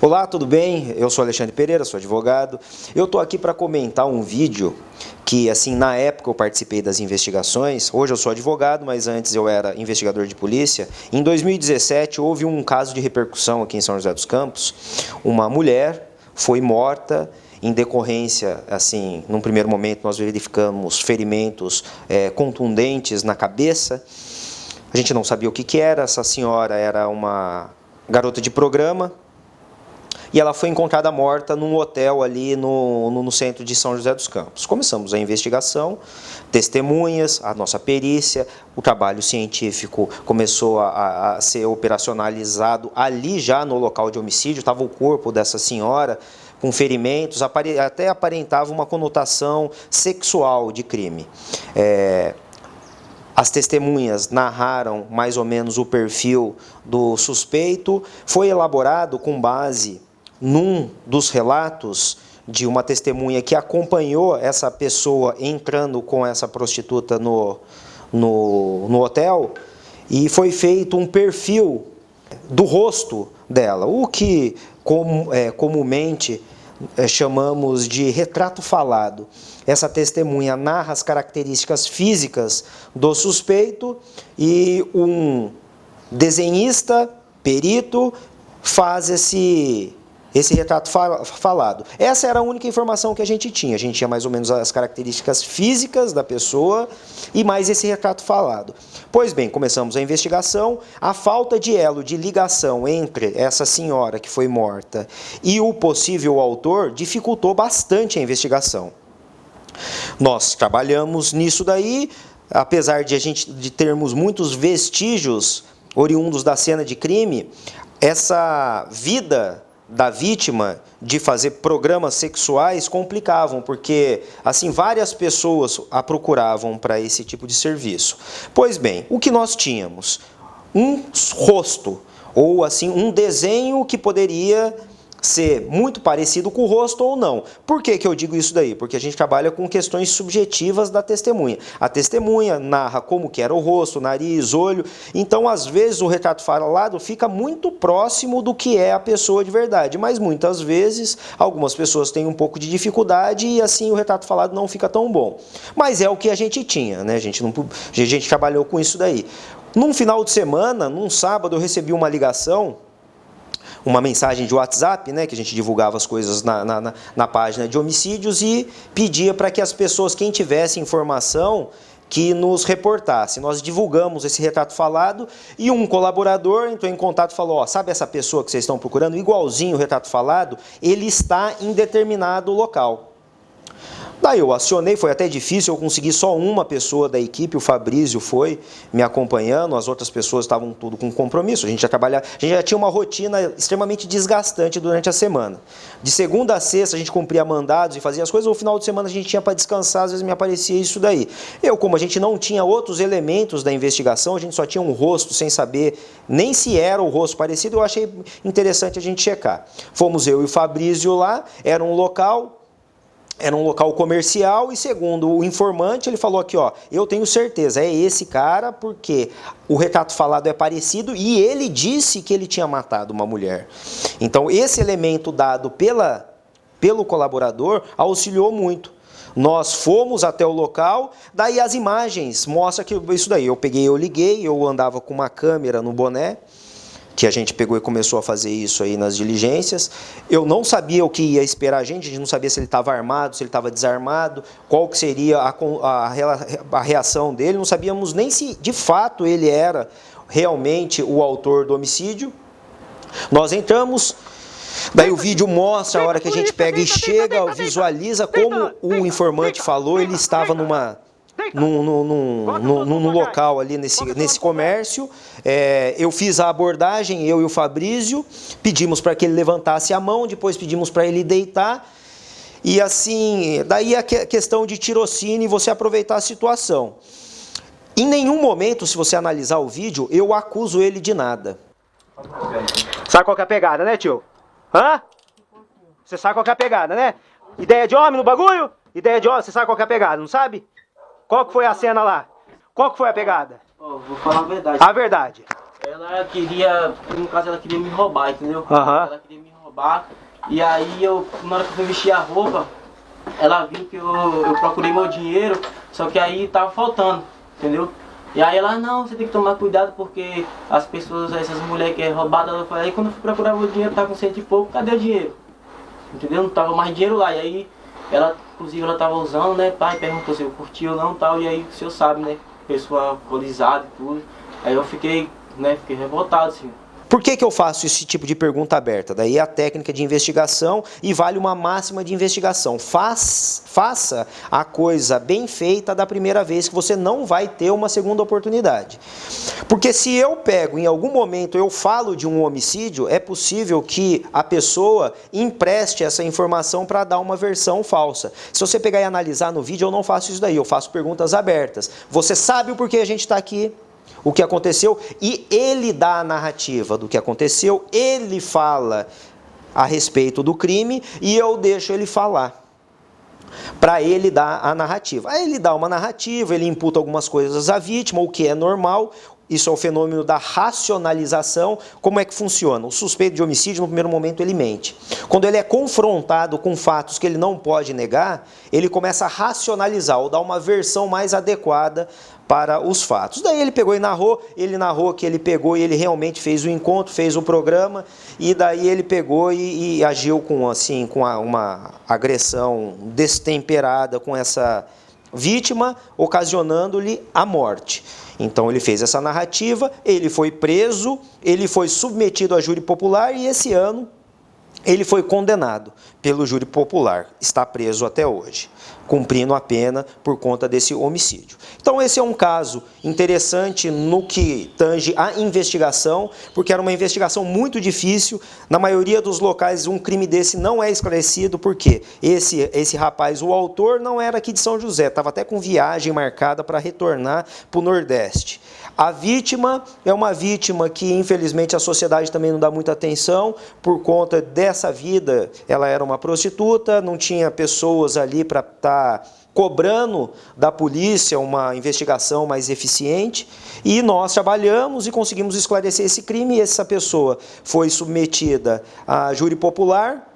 Olá, tudo bem? Eu sou Alexandre Pereira, sou advogado. Eu estou aqui para comentar um vídeo que, assim, na época eu participei das investigações. Hoje eu sou advogado, mas antes eu era investigador de polícia. Em 2017 houve um caso de repercussão aqui em São José dos Campos. Uma mulher foi morta em decorrência, assim, num primeiro momento nós verificamos ferimentos contundentes na cabeça. A gente não sabia o que era. Essa senhora era uma garota de programa. E ela foi encontrada morta num hotel ali no centro de São José dos Campos. Começamos a investigação, testemunhas, a nossa perícia, o trabalho científico começou a ser operacionalizado ali já no local de homicídio. Estava o corpo dessa senhora com ferimentos, até aparentava uma conotação sexual de crime. As testemunhas narraram mais ou menos o perfil do suspeito. Foi elaborado com base num dos relatos de uma testemunha que acompanhou essa pessoa entrando com essa prostituta no hotel, e foi feito um perfil do rosto dela, o que comumente chamamos de retrato falado. Essa testemunha narra as características físicas do suspeito e um desenhista, perito, faz esse retrato falado. Essa era a única informação que a gente tinha. A gente tinha mais ou menos as características físicas da pessoa e mais esse retrato falado. Pois bem, começamos a investigação. A falta de elo de ligação entre essa senhora que foi morta e o possível autor dificultou bastante a investigação. Nós trabalhamos nisso daí, apesar de termos muitos vestígios oriundos da cena de crime, essa vida da vítima de fazer programas sexuais complicavam, porque assim várias pessoas a procuravam para esse tipo de serviço. Pois bem, o que nós tínhamos? Um rosto, ou assim um desenho que poderia ser muito parecido com o rosto ou não. Por que eu digo isso daí? Porque a gente trabalha com questões subjetivas da testemunha. A testemunha narra como que era o rosto, nariz, olho. Então, às vezes, o retrato falado fica muito próximo do que é a pessoa de verdade. Mas, muitas vezes, algumas pessoas têm um pouco de dificuldade e, assim, o retrato falado não fica tão bom. Mas é o que a gente tinha, né? A gente trabalhou com isso daí. Num final de semana, num sábado, eu recebi uma ligação, uma mensagem de WhatsApp, né, que a gente divulgava as coisas na página de homicídios, e pedia para que as pessoas, quem tivesse informação, que nos reportasse. Nós divulgamos esse retrato falado e um colaborador entrou em contato e falou: sabe essa pessoa que vocês estão procurando, igualzinho o retrato falado, ele está em determinado local. Daí eu acionei, foi até difícil, eu consegui só uma pessoa da equipe, o Fabrício foi me acompanhando, as outras pessoas estavam tudo com compromisso, a gente já tinha uma rotina extremamente desgastante durante a semana. De segunda a sexta a gente cumpria mandados e fazia as coisas, no final de semana a gente tinha para descansar, às vezes me aparecia isso daí. Como a gente não tinha outros elementos da investigação, a gente só tinha um rosto sem saber nem se era o rosto parecido, eu achei interessante a gente checar. Fomos eu e o Fabrício lá, era um local comercial, e segundo o informante, ele falou aqui, eu tenho certeza, é esse cara, porque o retrato falado é parecido e ele disse que ele tinha matado uma mulher. Então, esse elemento dado pelo colaborador auxiliou muito. Nós fomos até o local, daí as imagens mostram que isso daí, eu liguei, eu andava com uma câmera no boné, que a gente pegou e começou a fazer isso aí nas diligências. Eu não sabia o que ia esperar a gente não sabia se ele estava armado, se ele estava desarmado, qual que seria a reação dele, não sabíamos nem se de fato ele era realmente o autor do homicídio. Nós entramos, daí o vídeo mostra a hora que a gente pega e chega, visualiza como o informante falou, ele estava num local ali nesse comércio. Eu fiz a abordagem, eu e o Fabrício, pedimos para que ele levantasse a mão, depois pedimos para ele deitar, e assim, daí a questão de tirocínio e você aproveitar a situação. Em nenhum momento, se você analisar o vídeo, eu acuso ele de nada. Sabe qual que é a pegada, né, tio? Hã? Você sabe qual que é a pegada, né? Ideia de homem no bagulho? Ideia de homem, você sabe qual que é a pegada, não sabe? Qual que foi a cena lá? Qual que foi a pegada? Vou falar a verdade. A verdade. Ela queria, no caso ela queria me roubar, entendeu? Aham. Ela queria me roubar. roubar. E aí, na hora que eu fui vestir a roupa, ela viu que eu procurei meu dinheiro, só que aí tava faltando, entendeu? E aí ela, não, você tem que tomar cuidado porque as pessoas, essas mulheres que é roubada, eu falei, aí quando eu fui procurar meu dinheiro, tava com 100 e pouco, cadê o dinheiro? Entendeu? Não tava mais dinheiro lá. E aí, ela, inclusive, ela tava usando, né, pai, perguntou se eu curti ou não, tal, e aí, o senhor sabe, né, pessoa alcoolizada e tudo. Aí eu fiquei, né, fiquei revoltado, assim. Por que eu faço esse tipo de pergunta aberta? Daí é a técnica de investigação e vale uma máxima de investigação. Faça a coisa bem feita da primeira vez, que você não vai ter uma segunda oportunidade. Porque se eu pego, em algum momento, eu falo de um homicídio, é possível que a pessoa empreste essa informação para dar uma versão falsa. Se você pegar e analisar no vídeo, eu não faço isso daí, eu faço perguntas abertas. Você sabe o porquê a gente está aqui? O que aconteceu, e ele dá a narrativa do que aconteceu, ele fala a respeito do crime e eu deixo ele falar, para ele dar a narrativa. Aí ele dá uma narrativa, ele imputa algumas coisas à vítima, o que é normal. Isso é o fenômeno da racionalização. Como é que funciona? O suspeito de homicídio, no primeiro momento, ele mente. Quando ele é confrontado com fatos que ele não pode negar, ele começa a racionalizar, ou dar uma versão mais adequada para os fatos. Daí ele pegou e narrou que ele pegou e ele realmente fez o encontro, fez o programa, e daí ele pegou e agiu com, assim, com uma agressão destemperada com essa vítima, ocasionando-lhe a morte. Então ele fez essa narrativa, ele foi preso, ele foi submetido a júri popular e esse ano ele foi condenado pelo júri popular. Está preso até hoje, cumprindo a pena por conta desse homicídio. Então esse é um caso interessante no que tange a investigação, porque era uma investigação muito difícil. Na maioria dos locais um crime desse não é esclarecido, porque esse rapaz, o autor, não era aqui de São José, estava até com viagem marcada para retornar para o Nordeste. A vítima é uma vítima que, infelizmente, a sociedade também não dá muita atenção por conta dessa vida. Ela era uma prostituta, não tinha pessoas ali para estar cobrando da polícia uma investigação mais eficiente, e nós trabalhamos e conseguimos esclarecer esse crime, e essa pessoa foi submetida a júri popular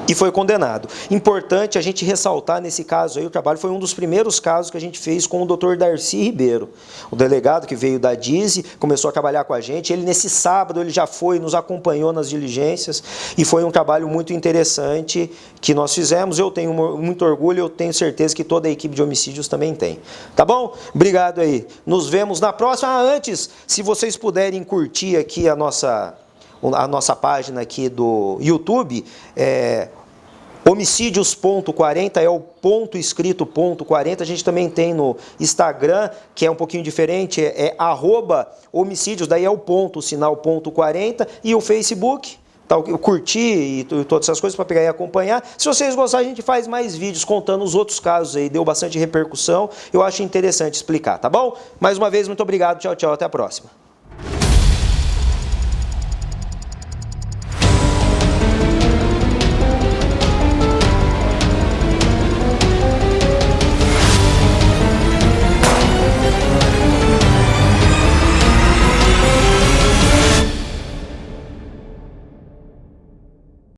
e foi condenado. Importante a gente ressaltar nesse caso aí, o trabalho foi um dos primeiros casos que a gente fez com o Dr. Darcy Ribeiro, o delegado que veio da DISE, começou a trabalhar com a gente. Ele, nesse sábado, ele já foi, nos acompanhou nas diligências, e foi um trabalho muito interessante que nós fizemos. Eu tenho muito orgulho, eu tenho certeza que toda a equipe de homicídios também tem. Tá bom? Obrigado aí. Nos vemos na próxima. Antes, se vocês puderem curtir aqui a nossa página aqui do YouTube, homicídios.40 é o ponto escrito ponto 40. A gente também tem no Instagram, que é um pouquinho diferente, @homicídios, daí é o ponto, o sinal ponto 40, e o Facebook, tá, eu curti e todas essas coisas para pegar e acompanhar. Se vocês gostarem, a gente faz mais vídeos contando os outros casos aí, deu bastante repercussão, eu acho interessante explicar, tá bom? Mais uma vez, muito obrigado, tchau, tchau, até a próxima.